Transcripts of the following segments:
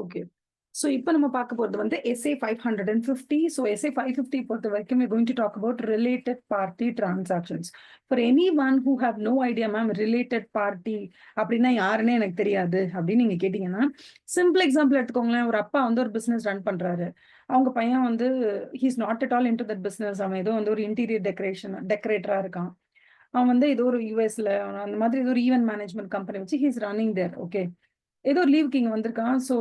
Okay. So இப்போ நம்ம பார்க்க போறது வந்து SA 550. ஸோ SA 550 பொறுத்த வரைக்கும் we're going to talk about related party transactions. For anyone who have no idea, ma'am, related party அப்படின்னா யாருன்னே எனக்கு தெரியாது அப்படின்னு நீங்க கேட்டீங்கன்னா, சிம்பிள் எக்ஸாம்பிள் எடுத்துக்கோங்களேன். ஒரு அப்பா வந்து ஒரு பிசினஸ் ரன் பண்றாரு. அவங்க பையன் வந்து he's not at all into that business. அவன் ஏதோ வந்து ஒரு இன்டீரியர் டெக்கரேட்டரா இருக்கான். அவன் வந்து ஏதோ ஒரு யூஎஸ்ல அந்த மாதிரி ஏதோ ஒரு ஈவென்ட் மேனேஜ்மெண்ட் கம்பெனி வச்சு ஹீஸ் ரன்னிங் தேர். ஓகே, ஏதோ ஒரு லீவுக்கு இங்க வந்திருக்கான். So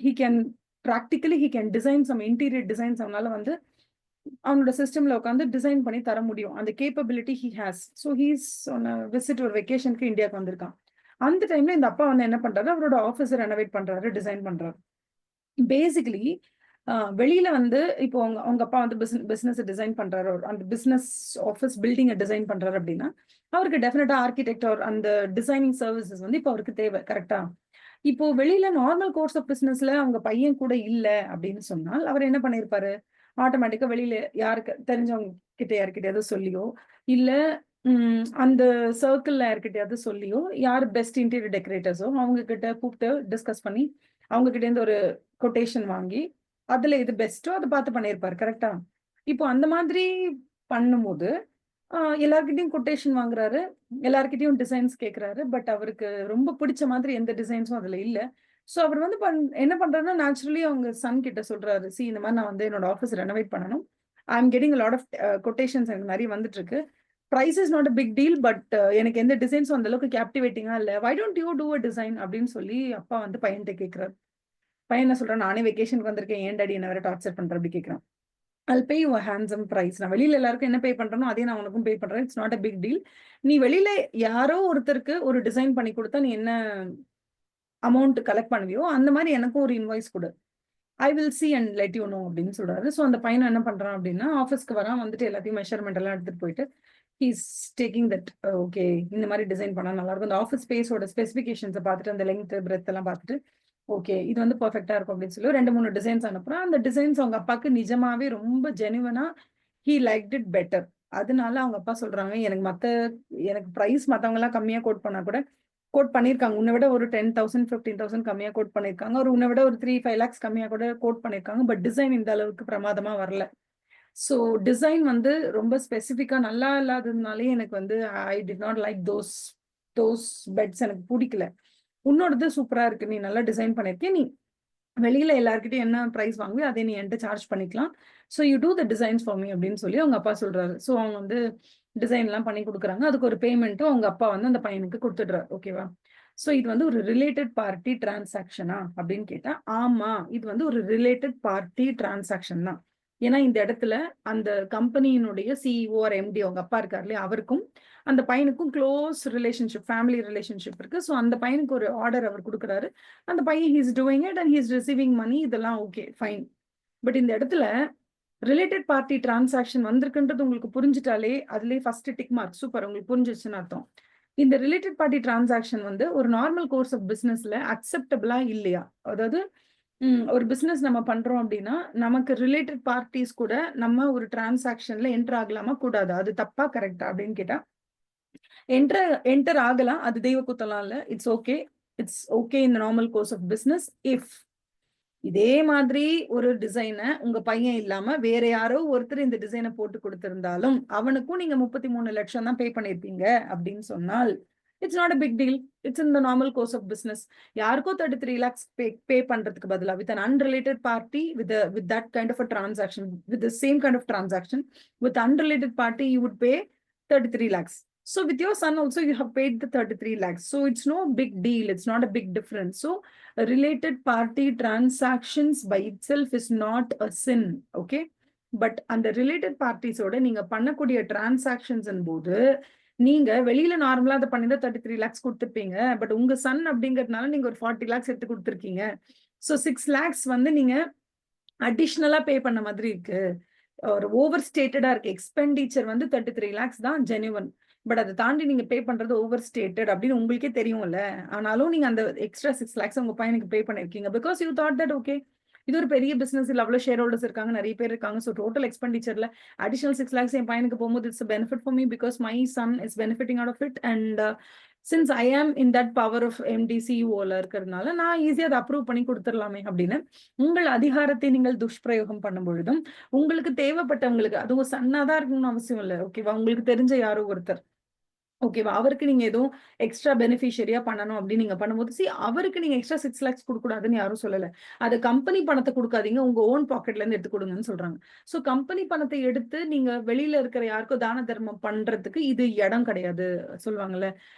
he can practically he can design some interior designs. அவனால வந்து அவனோட சிஸ்டம்ல உட்காந்து டிசைன் பண்ணி தர முடியும். அந்த capability he has. So he's one visit ஒரு வெக்கேஷனுக்கு இந்தியாவுக்கு வந்திருக்கான். அந்த டைம்ல இந்த அப்பா வந்து என்ன பண்றாரு, அவரோட ஆஃபீஸை ரெனோவேட் பண்றாரு, டிசைன் பண்றாரு. பேசிக்கலி வெளியில வந்து இப்போ அவங்க அப்பா வந்து பிசினஸ் டிசைன் பண்றாரு, அந்த பிசினஸ் ஆஃபீஸ் பில்டிங்கை டிசைன் பண்றாரு அப்படின்னா அவருக்கு டெஃபினட்டா ஆர்கிடெக்ட் அந்த டிசைனிங் சர்வீசஸ் வந்து இப்போ அவருக்கு தேவை. கரெக்டா? இப்போ வெளியில நார்மல் கோர்ஸ் ஆஃப் பிசினஸ்ல அவங்க பையன் கூட இல்ல அப்படின்னு சொன்னால் அவர் என்ன பண்ணிருப்பாரு, ஆட்டோமேட்டிக்கா வெளியில யாருக்கு தெரிஞ்சவங்க கிட்ட யாருக்கிட்டயாவது சொல்லியோ இல்ல அந்த சர்க்கிள்ல யாருக்கிட்டயாவது சொல்லியோ யார் பெஸ்ட் இன்டீரியர் டெக்கரேட்டர்ஸோ அவங்க கிட்ட கூப்பிட்டு டிஸ்கஸ் பண்ணி அவங்க கிட்ட இருந்து ஒரு கொட்டேஷன் வாங்கி அதுல இது பெஸ்ட்டோ அதை பார்த்து பண்ணியிருப்பாரு. கரெக்டா? இப்போ அந்த மாதிரி பண்ணும்போது எல்லார்கிட்டயும் கொட்டேஷன் வாங்குறாரு, எல்லார்கிட்டயும் டிசைன்ஸ் கேட்கிறாரு. பட் அவருக்கு ரொம்ப பிடிச்ச மாதிரி எந்த டிசைன்ஸும் அதுல இல்ல. ஸோ அவர் வந்து என்ன பண்றாருன்னா, நேச்சுரலி அவங்க சன் கிட்ட சொல்றாரு, சி இந்த மாதிரி நான் வந்து என்னோட ஆஃபீஸ் ரெனோவேட் பண்ணணும். I am getting lot of quotations எனக்கு நிறைய வந்துட்டு இருக்கு. Price is not a big deal, but எனக்கு எந்த டிசைன்ஸும் அந்த அளவுக்கு கேப்டிவேட்டிங்கா இல்ல. Why don't you do a design அப்படின்னு சொல்லி அப்பா வந்து பையன்கிட்ட கேட்கிறாரு. பையன் என்ன சொல்றான், நானே வெக்கேஷனுக்கு வந்திருக்கேன், ஏன் டாடி என்ன வேற டார்ச்சர் பண்ற அப்படி கேட்கிறான். I'll pay you a handsome price. நான் வெளியில எல்லாருக்கும் என்ன பே பண்றேனோ அதே நான் உனக்கும் பே பண்றேன். It's not a big deal. நீ வெளியில யாரோ ஒருத்தருக்கு ஒரு டிசைன் பண்ணி கொடுத்தா நீ என்ன அமௌண்ட் கலெக்ட் பண்ணுவியோ அந்த மாதிரி எனக்கும் ஒரு இன்வாய்ஸ் கொடு. I will see and let you know அப்படின்னு சொல்றாரு. ஸோ அந்த பையன் என்ன பண்றான் அப்படின்னா, ஆஃபீஸ்க்கு வரான், வந்துட்டு எல்லாத்தையும் மெஷர்மெண்ட் எல்லாம் எடுத்துட்டு போயிட்டு ஹீஸ் டேக்கிங் தட். ஓகே, இந்த மாதிரி டிசைன் பண்ணா நல்லா இருக்கும். அந்த ஆஃபீஸ் ஸ்பேஸோட ஸ்பெசிஃபிகேஷன்ஸை பார்த்துட்டு அந்த லெங்த் பிரெத் எல்லாம் பார்த்துட்டு ஓகே இது வந்து பர்ஃபெக்டா இருக்கும் அப்படின்னு சொல்லி 2-3 டிசைன்ஸ் அனுப்புறான். அந்த டிசைன்ஸ் அவங்க அப்பாவுக்கு நிஜமாவே ரொம்ப ஜெனுவனா ஹீ லைக் இட் பெட்டர். அதனால அவங்க அப்பா சொல்றாங்க, எனக்கு பிரைஸ் மத்தவங்க எல்லாம் கம்மியா கோட் பண்ணா கூட கோட் பண்ணிருக்காங்க, உன்னை விட ஒரு 10,000 15,000 கம்மியா கோட் பண்ணிருக்காங்க, ஒரு உன்னை விட ஒரு 3-5 lakhs கம்மியா கூட கோட் பண்ணிருக்காங்க. பட் டிசைன் இந்த அளவுக்கு பிரமாதமா வரல. ஸோ டிசைன் வந்து ரொம்ப ஸ்பெசிஃபிக்கா நல்லா இல்லாததுனாலே எனக்கு வந்து I did not like those beds. எனக்கு பிடிக்கல. உன்னோடது சூப்பரா இருக்கு, நீ நல்லா டிசைன் பண்ணிருக்கேன், நீ வெளியில எல்லார்கிட்டயும் என்ன பிரைஸ் வாங்கி அதை நீ என்கிட்ட சார்ஜ் பண்ணிக்கலாம். So you do the designs for me அப்படின்னு சொல்லி அவங்க அப்பா சொல்றாரு. ஸோ அவங்க வந்து டிசைன் எல்லாம் பண்ணி கொடுக்குறாங்க. அதுக்கு ஒரு பேமெண்ட்டும் அவங்க அப்பா வந்து அந்த பையனுக்கு கொடுத்துடுறாரு. ஓகேவா? ஸோ இது வந்து ஒரு ரிலேட்டட் பார்ட்டி டிரான்சாக்ஷனா அப்படின்னு கேட்டா ஆமா, இது வந்து ஒரு ரிலேட்டட் பார்ட்டி டிரான்சாக்ஷன் தான். ஏன்னா இந்த இடத்துல அந்த கம்பெனியினுடைய சிஇஓ ஆர் எம்டி அவங்க அப்பா இருக்காரு இல்லையா, அவருக்கும் அந்த பையனுக்கும் க்ளோஸ் ரிலேஷன்ஷிப், ஃபேமிலி ரிலேஷன்ஷிப் இருக்கு. ஸோ அந்த பையனுக்கு ஒரு ஆர்டர் அவர் கொடுக்குறாரு. அந்த பையன் he's doing it and he's receiving money. இதெல்லாம் ஓகே ஃபைன். பட் இந்த இடத்துல ரிலேட்டட் பார்ட்டி டிரான்சாக்ஷன் வந்திருக்குன்றது உங்களுக்கு புரிஞ்சுட்டாலே அதுலேயே ஃபர்ஸ்ட் டிக் மார்க். சூப்பர், உங்களுக்கு புரிஞ்சிச்சுன்னு அர்த்தம். இந்த ரிலேட்டட் பார்ட்டி டிரான்சாக்ஷன் வந்து ஒரு நார்மல் கோர்ஸ் ஆஃப் பிசினஸ்ல அக்செப்டபிளா இல்லையா? அதாவது ஒரு பிசினஸ் நம்ம பண்றோம் அப்படின்னா நமக்கு ரிலேட்டட் பார்ட்டிஸ் கூட நம்ம ஒரு டிரான்சாக்ஷன்ல என்டர் ஆகலாமா கூடாது? அது தப்பா கரெக்டா அப்படின்னு கேட்டா என்டர் ஆகலாம். அது தெய்வ குத்தலாம் இல்ல. It's okay in normal course of business. If இதே மாதிரி ஒரு டிசைனை உங்க பையன் இல்லாம வேற யாரோ ஒருத்தர் இந்த டிசைனை போட்டு கொடுத்திருந்தாலும் அவனுக்கும் நீங்க 33 லட்சம் தான் பே பண்ணிருப்பீங்க அப்படின்னு சொன்னால் it's not a big deal. It's in the normal course of business. யாருக்கோ 33 lakhs பே பண்றதுக்கு பதிலா with an unrelated party with that kind of a transaction, with the same kind of transaction with unrelated party you would pay 33 lakhs. So with your son also you have paid the 33 lakhs. So it's no big deal. It's not a big difference. So related party transactions by itself is not a sin. Okay. But அந்த related பார்ட்டிஸோட நீங்க பண்ணக்கூடிய transactions போது நீங்க வெளியில நார்மலா அதை பண்ணி 33 lakhs கொடுத்துருப்பீங்க. But உங்க சன் அப்படிங்கிறதுனால நீங்க ஒரு 40 lakhs எடுத்து கொடுத்துருக்கீங்க. ஸோ 6 lakhs வந்து நீங்க அடிஷ்னலா பே பண்ண மாதிரி இருக்கு. ஒரு ஓவர் ஸ்டேட்டடா இருக்கு. எக்ஸ்பெண்டிச்சர் வந்து 33 lakhs தான் ஜெனுவன். பட் அதை தாண்டி நீங்க பே பண்றது ஓவர் ஸ்டேட்டட் அப்படின்னு உங்களுக்கே தெரியும்ல. ஆனாலும் நீங்க அந்த எக்ஸ்ட்ரா 6 lakhs உங்க பையனுக்கு பே பண்ணிருக்கீங்க. Because you thought that okay இது ஒரு பெரிய பிசினஸ், இல்ல அவ்வளவு ஷேர் ஹோல்டர்ஸ் இருக்காங்க, நிறைய பேர் இருக்காங்க. ஸோ டோட்டல் எக்ஸ்பெண்டிச்சர்ல அடிஷனல் 6 lakhs என் பையனுக்கு போகும்போது it's benefit for me because my son is benefiting out of it and since I am in that power of MD சிஇஓல இருக்கிறதுனால நான் ஈஸியா அதை அப்ரூவ் பண்ணி கொடுத்துடலாமே அப்படின்னு உங்கள் அதிகாரத்தை நீங்கள் துஷ்பிரயோகம் பண்ணும் பொழுதும் உங்களுக்கு தேவைப்பட்டவங்களுக்கு, அதுவும் சன்னாதான் இருக்கணும்னு அவசியம் இல்லை, ஓகேவா, உங்களுக்கு தெரிஞ்ச யாரோ ஒருத்தர், ஓகேவா, அவருக்கு நீங்க எதுவும் எக்ஸ்ட்ரா பெனிஃபிஷியரியா பண்ணணும் அப்படின்னு நீங்க பண்ணும்போது அவருக்கு நீங்க எக்ஸ்ட்ரா 6 lakhs கொடுக்கூடாதுன்னு யாரும் சொல்லல. அது கம்பெனி பணத்தை கொடுக்காதீங்க, உங்க ஓன் பாக்கெட்ல இருந்து எடுத்து கொடுங்கன்னு சொல்றாங்க. சோ கம்பெனி பணத்தை எடுத்து நீங்க வெளியில இருக்கிற யாருக்கும் தான தர்மம் பண்றதுக்கு இது இடம் கிடையாது. சொல்லுவாங்கல்ல,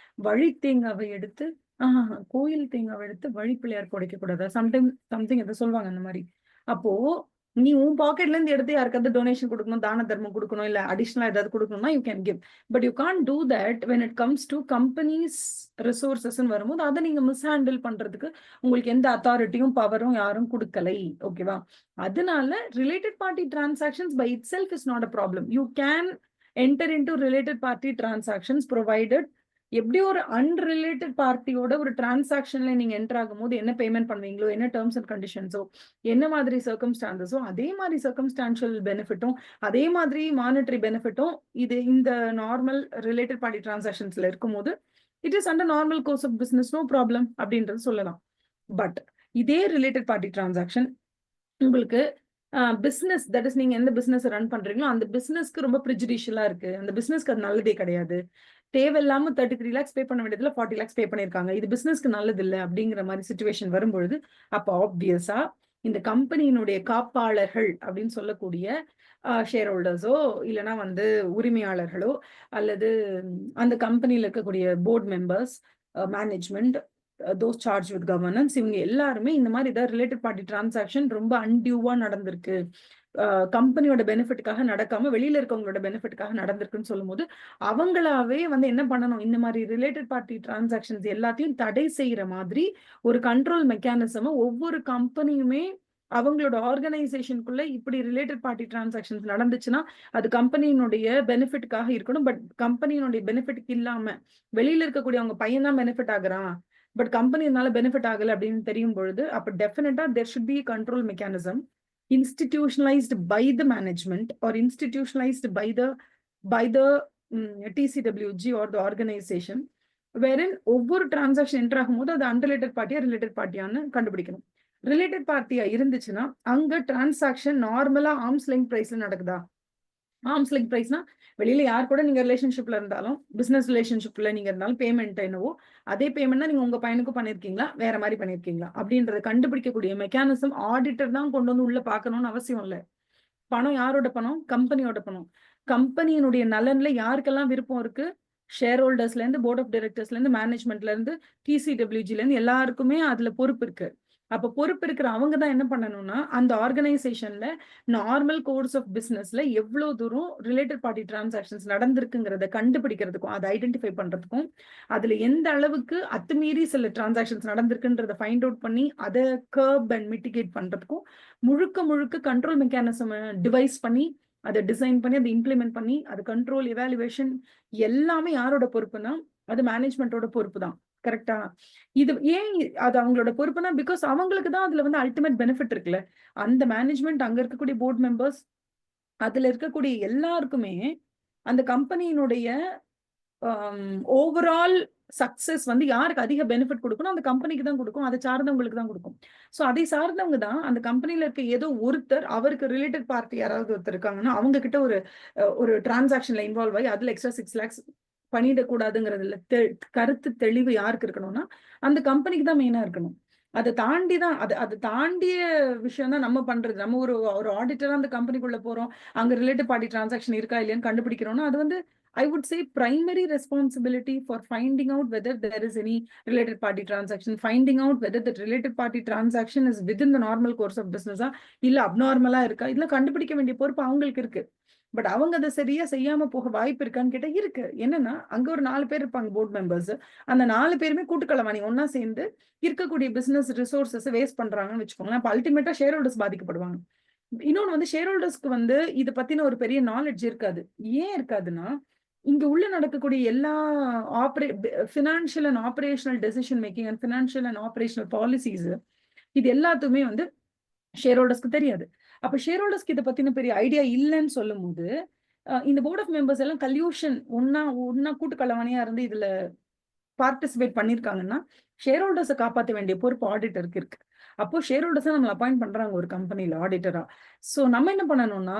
வழி தேங்காவை எடுத்து கோயில் தேங்காவை எடுத்து வழி பிள்ளையார் உடைக்க கூடாது, சம்திங் எதை சொல்லுவாங்க அந்த மாதிரி. அப்போ நீ உன் பாக்கெட்ல இருந்து எடுத்து யாருக்காவது டொனேஷன் கொடுக்கணும், தான தர்மம் கொடுக்கணும், இல்ல அடிஷனலா ஏதாவது கொடுக்கணும்னா you can give. But you can't do that when it comes to companies resources வரும்போது அதை நீங்க மிஸ்ஹேண்டில் பண்றதுக்கு உங்களுக்கு எந்த அத்தாரிட்டியும் பவரும் யாரும் கொடுக்கலை, ஓகேவா. அதனால related party transactions by itself is not a problem. You can enter into related party transactions provided எப்படி ஒரு அன்ரிலேட்டட் பார்ட்டியோட ஒரு டிரான்சாக்ஷன்ல நீங்க என்டர் ஆகும் போது என்ன பேமெண்ட் பண்ணுவீங்களோ, என்ன டேர்ம்ஸ் அண்ட் கண்டிஷன்ஸோ, என்ன மாதிரி சர்க்கம்ஸ்டான்சஸோ, அதே மாதிரி சர்க்கம்ஸ்டான்ஷியல் பெனிஃபிட்டும் அதே மாதிரி மானிட்டரி பெனிஃபிட்டும் இது இந்த நார்மல் ரிலேட்டட் பார்ட்டி டிரான்சாக்ஷன்ஸ்ல இருக்கும்போது it is under normal course of business, no problem அப்படின்றது சொல்லலாம். பட் இதே ரிலேட்டட் பார்ட்டி டிரான்சாக்ஷன் உங்களுக்கு பிசினஸ், தட் இஸ் நீங்க எந்த பிசினஸ் ரன் பண்றீங்களோ அந்த பிசினஸ்க்கு ரொம்ப ப்ரிஜுடிஷியலா இருக்கு, அந்த பிசினஸ்க்கு அது நல்லதே கிடையாது, தேவையில்லாம 33 lakhs பே பண்ண வேண்டியதுல 40 lakhs பே பண்ணிருக்காங்க, இது பிசினஸ்க்கு நல்லது இல்லை அப்படிங்கிற மாதிரி சிச்சுவேஷன் வரும்பொழுது அப்போ ஆப்வியஸா இந்த கம்பெனியினுடைய காப்பாளர்கள் அப்படின்னு சொல்லக்கூடிய ஷேர் ஹோல்டர்ஸோ இல்லைன்னா உரிமையாளர்களோ அல்லது அந்த கம்பெனியில இருக்கக்கூடிய board members, management, those charge with governance, இவங்க எல்லாருமே இந்த மாதிரி ஏதாவது ரிலேட்டட் பார்ட்டி டிரான்சாக்ஷன் ரொம்ப அன்டியூவா நடந்திருக்கு, கம்பெனியோட பெனிஃபிட்டுக்காக நடக்காம வெளியில இருக்கவங்களோட பெனிஃபிட்டுக்காக நடந்திருக்குன்னு சொல்லும் போது அவங்களாவே என்ன பண்ணணும், இந்த மாதிரி ரிலேட்டட் பார்ட்டி டிரான்சாக்ஷன்ஸ் எல்லாத்தையும் தடை செய்யற மாதிரி ஒரு கண்ட்ரோல் மெக்கானிசம் ஒவ்வொரு கம்பெனியுமே அவங்களோட ஆர்கனைசேஷனுக்குள்ள இப்படி ரிலேட்டட் பார்ட்டி டிரான்சாக்ஷன்ஸ் நடந்துச்சுன்னா அது கம்பெனியினுடைய பெனிஃபிட்டுக்காக இருக்கணும். பட் கம்பெனியினுடைய பெனிஃபிட்டுக்கு இல்லாம வெளியில இருக்கக்கூடிய அவங்க பையன் தான் பெனிஃபிட் ஆகுறான், பட் கம்பெனினால பெனிஃபிட் ஆகல அப்படின்னு தெரியும் பொழுது அப்ப definitely there should be control mechanism institutionalized by the management or institutionalized by the TCWG or the organization, wherein ஒவ்வொரு டிரான்சாக்ஷன் என்டர் ஆகும்போது அது அன்ரிலேட்டட் பார்ட்டியா ரிலேட்டட் பார்ட்டியான்னு கண்டுபிடிக்கணும். ரிலேட்டட் பார்ட்டியா இருந்துச்சுன்னா அங்க டிரான்சாக்ஷன் நார்மலா ஆர்ம்ஸ் லெங்த் பிரைஸ்ல நடக்குதா, ஆர்ம்ஸ் லெங்த் பிரைஸ்னா வெளியில யார் கூட நீங்க ரிலேஷன்ஷிப்ல இருந்தாலும் பிசினஸ் ரிலேஷன்ஷிப்ல நீங்க இருந்தாலும் பேமெண்ட் என்னவோ அதே பேமெண்ட் தான் நீங்க உங்க பையனுக்கும் பண்ணிருக்கீங்களா, வேற மாதிரி பண்ணிருக்கீங்களா அப்படின்றத கண்டுபிடிக்கக்கூடிய மெக்கானிசம் ஆடிட்டர் தான் கொண்டு உள்ள பார்க்கணும்னு அவசியம் இல்லை. பணம் யாரோட பணம், கம்பெனியோட பணம். கம்பெனியினுடைய நலன்ல யாருக்கெல்லாம் விருப்பம் இருக்கு, ஷேர் ஹோல்டர்ஸ்ல இருந்து, போர்ட் ஆஃப் டைரக்டர்ஸ்ல இருந்து, மேனேஜ்மெண்ட்ல இருந்து, TCWGல இருந்து எல்லாருக்குமே அதுல பொறுப்பு இருக்கு. அப்ப பொறுப்பு இருக்கிற அவங்க தான் என்ன பண்ணணும்னா அந்த ஆர்கனைசேஷன்ல நார்மல் கோர்ஸ் ஆஃப் பிசினஸ்ல எவ்வளவு தூரம் ரிலேட்டட் பார்ட்டி டிரான்சாக்ஷன்ஸ் நடந்திருக்குங்கிறத கண்டுபிடிக்கிறதுக்கும் அதை ஐடென்டிஃபை பண்றதுக்கும் அதுல எந்த அளவுக்கு அத்துமீறி சில டிரான்சாக்ஷன்ஸ் நடந்திருக்குன்றத ஃபைண்ட் அவுட் பண்ணி அதை கர்ப் அண்ட் மிட்டிகேட் பண்றதுக்கும் முழுக்க கண்ட்ரோல் மெக்கானிசம் டிவைஸ் பண்ணி அதை டிசைன் பண்ணி அதை இம்ப்ளிமெண்ட் பண்ணி அது கண்ட்ரோல் எவாலுவேஷன் எல்லாமே யாரோட பொறுப்புனா அது மேனேஜ்மெண்டோட பொறுப்பு தான். கரெக்டா? இது ஏன் அது அவங்களோட பொறுப்புனா பிகாஸ் அவங்களுக்கு தான் அதுல அல்டிமேட் பெனிஃபிட் இருக்குல்ல. அந்த மேனேஜ்மெண்ட், அங்க இருக்கக்கூடிய போர்ட் மெம்பர்ஸ், அதுல இருக்கக்கூடிய எல்லாருக்குமே அந்த கம்பெனியினுடைய ஓவரால் சக்சஸ் யாருக்கு அதிக பெனிஃபிட் கொடுக்கணும், அந்த கம்பெனிக்கு தான் கொடுக்கும், அதை சார்ந்தவங்களுக்கு தான் கொடுக்கும். ஸோ அதை சார்ந்தவங்க தான் அந்த கம்பெனில இருக்க ஏதோ ஒருத்தர், அவருக்கு ரிலேட்டட் பார்ட்டி யாராவது ஒருத்தர் இருக்காங்கன்னா அவங்க கிட்ட ஒரு டிரான்சாக்ஷன்ல இன்வால்வ் ஆகி அதுல எக்ஸ்ட்ரா 6 lakhs பண்ணிடக்கூடாதுங்கிறதுல கருத்து தெளிவு யாருக்கு இருக்கணும்னா அந்த கம்பெனிக்கு தான் மெயினா இருக்கணும். அதை தாண்டி தான் அது தாண்டிய விஷயம் தான் நம்ம பண்றது. நம்ம ஒரு ஆடிட்டரா அந்த கம்பெனிக்குள்ள போறோம், அங்க ரிலேட்டட் பார்ட்டி டிரான்சாக்ஷன் இருக்கா இல்லையான்னு கண்டுபிடிக்கிறோம்னா அது I would say primary responsibility for finding out whether there is any related party transaction, finding out whether the related party transaction is within the normal course of business இல்ல abnormal இருக்கா, இதெல்லாம் கண்டுபிடிக்க வேண்டிய பொறுப்பு அவங்களுக்கு இருக்கு. பட் அவங்க அதை சரியா செய்யாம போக வாய்ப்பு இருக்கான்னு கேட்டா இருக்கு. என்னன்னா அங்க ஒரு 4 பேர் இருப்பாங்க போர்ட் மெம்பர்ஸ், அந்த 4 பேருமே கூட்டுக்களவாணி ஒன்னா சேர்ந்து இருக்கக்கூடிய பிசினஸ் ரிசோர்சஸ் வேஸ்ட் பண்றாங்கன்னு வச்சுக்கோங்களேன். அப்ப அல்டிமேட்டா ஷேர் ஹோல்டர்ஸ் பாதிக்கப்படுவாங்க. இன்னொன்னு ஷேர் ஹோல்டர்ஸ்க்கு இது பத்தின ஒரு பெரிய நாலேஜ் இருக்காது. ஏன் இருக்காதுன்னா இங்க உள்ள நடக்கக்கூடிய எல்லா financial and operational decision making and financial and operational policies இது எல்லாத்துமே ஷேர் ஹோல்டர்ஸ்க்கு தெரியாது. அப்ப ஷேர் ஹோல்டர்ஸ்க்கு இதை பத்தின பெரிய ஐடியா இல்லைன்னு சொல்லும் போது இந்த போர்ட் ஆஃப் மெம்பர்ஸ் எல்லாம் கல்யூஷன் ஒன்னா கூட்டு கலவாணியா இருந்து இதுல பார்ட்டிசிபேட் பண்ணிருக்காங்கன்னா ஷேர் ஹோல்டர்ஸை காப்பாற்ற வேண்டிய பொறுப்பு ஆடிட்டருக்கு இருக்கு. அப்போ ஷேர் ஹோல்டர்ஸை நம்ம அப்பாயிண்ட் பண்றாங்க ஒரு கம்பெனில ஆடிட்டரா. ஸோ நம்ம என்ன பண்ணணும்னா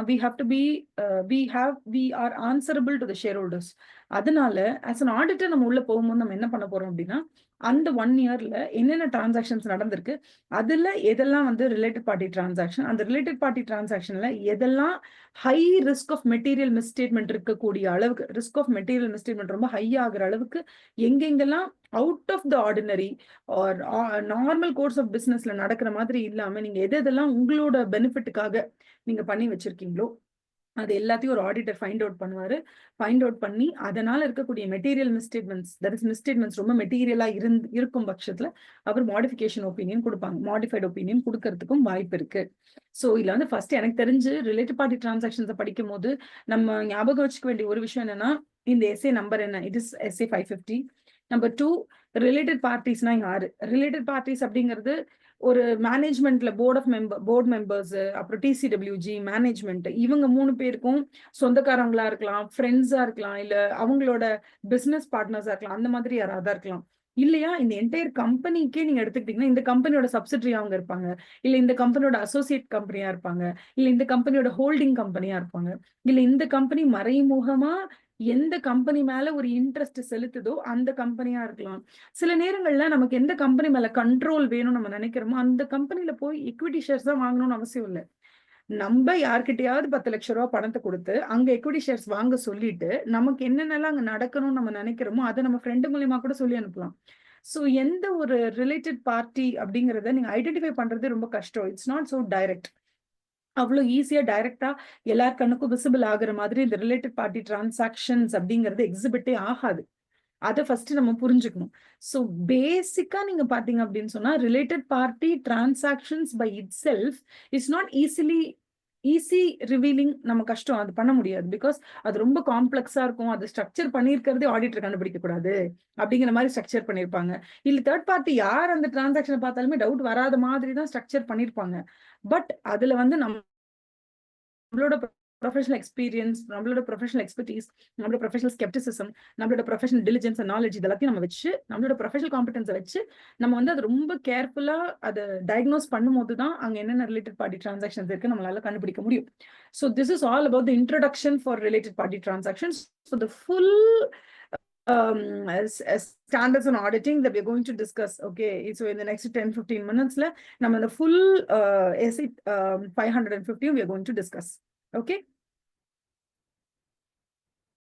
we are answerable to the shareholders. அதனால as an auditor நம்ம உள்ள போகும்போது நம்ம என்ன பண்ண போறோம் அப்படின்னா, அந்த 1 இயர்ல என்னென்ன டிரான்சாக்ஷன்ஸ் நடந்திருக்கு, அதுல எதெல்லாம் வந்து ரிலேட்டட் பார்ட்டி டிரான்சாக்ஷன், அந்த ரிலேட்டட் பார்ட்டி டிரான்சாக்ஷன்ல எதெல்லாம் ஹை ரிஸ்க் ஆஃப் மெட்டீரியல் மிஸ்ஸ்டேட்மெண்ட் இருக்கக்கூடிய அளவுக்கு, ரிஸ்க் ஆஃப் மெட்டீரியல் மிஸ்ஸ்டேட்மெண்ட் ரொம்ப ஹை ஆகுற அளவுக்கு எங்கெங்கெல்லாம் out of the ordinary or normal course of பிசினஸ்ல நடக்கிற மாதிரி இல்லாம நீங்க எதெல்லாம் உங்களோட பெனிஃபிட்டுக்காக நீங்க பண்ணி வச்சிருக்கீங்களோ அது எல்லாத்தையும் ஒரு ஆடிட்டர் ஃபைண்ட் அவுட் பண்ணுவாரு. ஃபைண்ட் அவுட் பண்ணி அதனால இருக்கக்கூடிய மெட்டீரியல் மிஸ்டேட்மெண்ட்ஸ் ரொம்ப மெட்டீரியலா இருக்கும் பட்சத்துல அவர் மாடிஃபிகேஷன் ஒப்பீனியன் கொடுப்பாங்க. மாடிஃபைட் ஒப்பீனியன் கொடுக்கறதுக்கும் வாய்ப்பு இருக்கு. ஸோ இதுல வந்து ஃபர்ஸ்ட் எனக்கு தெரிஞ்சு ரிலேட்டட் பார்ட்டி டிரான்சாக்ஷன்ஸை படிக்கும் போது நம்ம ஞாபகம் வச்சுக்க வேண்டிய ஒரு விஷயம் என்னன்னா, இந்த எஸ்ஏ நம்பர் என்ன, it is SA 550. Number 2, related பார்ட்டிஸ்னா யாரு? ரிலேட்டட் பார்ட்டிஸ் அப்படிங்கிறது ஒரு மேனேஜ்மெண்ட்ல போர்ட் மெம்பர்ஸ், அப்புறம் டிசிடபிள்யூஜி மேனேஜ்மெண்ட், இவங்க 3 பேருக்கும் சொந்தக்காரங்களா இருக்கலாம், ஃப்ரெண்ட்ஸா இருக்கலாம், இல்ல அவங்களோட பிசினஸ் பார்ட்னர்ஸா இருக்கலாம், அந்த மாதிரி யாராவது இருக்கலாம். இல்லையா இந்த என்டையர் கம்பெனிக்கே நீங்க எடுத்துக்கிட்டீங்கன்னா இந்த கம்பெனியோட சப்சிடரி அவங்க இருப்பாங்க, இல்ல இந்த கம்பெனியோட அசோசியேட் கம்பெனியா இருப்பாங்க, இல்ல இந்த கம்பெனியோட ஹோல்டிங் கம்பெனியா இருப்பாங்க, இல்ல இந்த கம்பெனி மறைமுகமா எந்த கம்பெனி மேல ஒரு இன்ட்ரெஸ்ட் செலுத்துதோ அந்த கம்பெனியா இருக்கலாம். சில நேரங்கள்ல நமக்கு எந்த கம்பெனி மேல கண்ட்ரோல் வேணும் நம்ம நினைக்கிறோமோ அந்த கம்பெனில போய் எக்விட்டி ஷேர்ஸ் தான் வாங்கணும்னு அவசியம் இல்லை. நம்ம யார்கிட்டயாவது 10 லட்சம் ரூபாய் பணத்தை கொடுத்து அங்க எக்விட்டி ஷேர்ஸ் வாங்க சொல்லிட்டு நமக்கு என்னென்னலாம் அங்க நடக்கணும்னு நம்ம நினைக்கிறோமோ அதை நம்ம ஃப்ரெண்டு மூலியமா கூட சொல்லி அனுப்பலாம். ஸோ எந்த ஒரு ரிலேட்டட் பார்ட்டி அப்படிங்கறத நீங்க ஐடென்டிஃபை பண்றது ரொம்ப கஷ்டம். It's not so direct. அவ்வளோ ஈஸியா டைரக்டா எல்லார் கண்ணுக்கும் விசிபிள் ஆகுற மாதிரி இந்த ரிலேட்டட் பார்ட்டி டிரான்சாக்ஷன்ஸ் அப்படிங்கிறது எக்ஸிபிட்டே ஆகாது. அதை ஃபர்ஸ்ட் நம்ம புரிஞ்சுக்கணும். ஸோ பேசிக்கா நீங்க பாத்தீங்க அப்படின்னு சொன்னா related party transactions by itself is not easy revealing. நம்ம கஷ்டம், அது பண்ண முடியாது. பிகாஸ் அது ரொம்ப காம்ப்ளெக்ஸா இருக்கும். அது ஸ்ட்ரக்சர் பண்ணியிருக்கிறதே ஆடிட்டர் கண்டுபிடிக்க கூடாது அப்படிங்கிற மாதிரி ஸ்ட்ரக்சர் பண்ணியிருப்பாங்க. இல்ல தேர்ட் பார்ட்டி யார் அந்த டிரான்சாக்ஷனை பார்த்தாலுமே டவுட் வராத மாதிரி தான் ஸ்ட்ரக்சர் பண்ணியிருப்பாங்க. பட் அதுல வந்து நம்மளோட ப்ரொஃபஷனல் எக்ஸ்பீரியன்ஸ், நம்மளோட ப்ரொஃபஷனல் எக்ஸ்பர்டீஸ், நம்மளோட ப்ரொஃபஷனல் ஸ்கெப்டிசிசம், நம்மளோட ப்ரொஃபஷனல் டிலிஜென்ஸ் அண்ட் நாலேஜ் இதெல்லாத்தையும் நம்ம வச்சு நம்மளோட ப்ரொஃபஷனல் காம்படன்ஸை வச்சு நம்ம வந்து அது ரொம்ப கேர்ஃபுல்லா அதை டயக்னோஸ் பண்ணும்போது தான் அங்க என்னென்ன ரிலேட்டட் பார்ட்டி டிரான்சாக்ஷன்ஸ் இருக்கு நம்மளால கண்டுபிடிக்க முடியும். So this is all about the introduction for related party transactions. So the full standards on auditing that we're going to discuss. Okay, so in the next 10-15 minutes la nama the full SC 550 we are going to discuss. Okay.